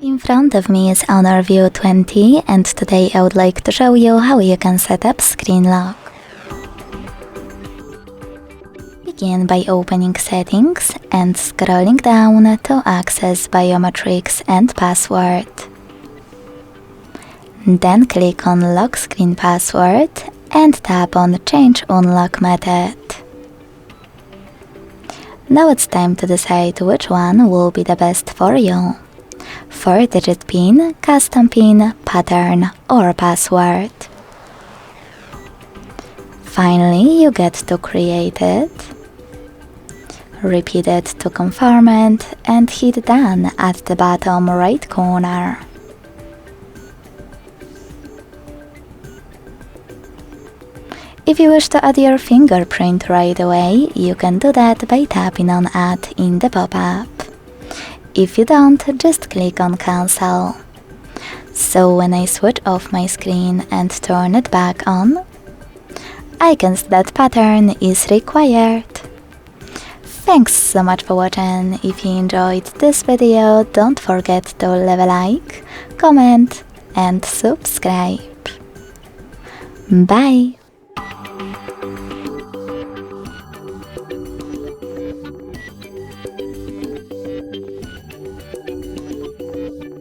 In front of me is Honor View 20 and today I would like to show you how you can set up screen lock. Begin by opening settings and scrolling down to access biometrics and password. Then click on lock screen password and tap on change unlock method. Now it's time to decide which one will be the best for you. 4-digit PIN, custom PIN, pattern or password. Finally, you get to create it. Repeat it to confirm it and hit done at the bottom right corner. If you wish to add your fingerprint right away, you can do that by tapping on Add in the pop-up. If you don't, just click on Cancel. So when I switch off my screen and turn it back on, I can see that pattern is required. Thanks so much for watching. If you enjoyed this video, don't forget to leave a like, comment and subscribe. Bye!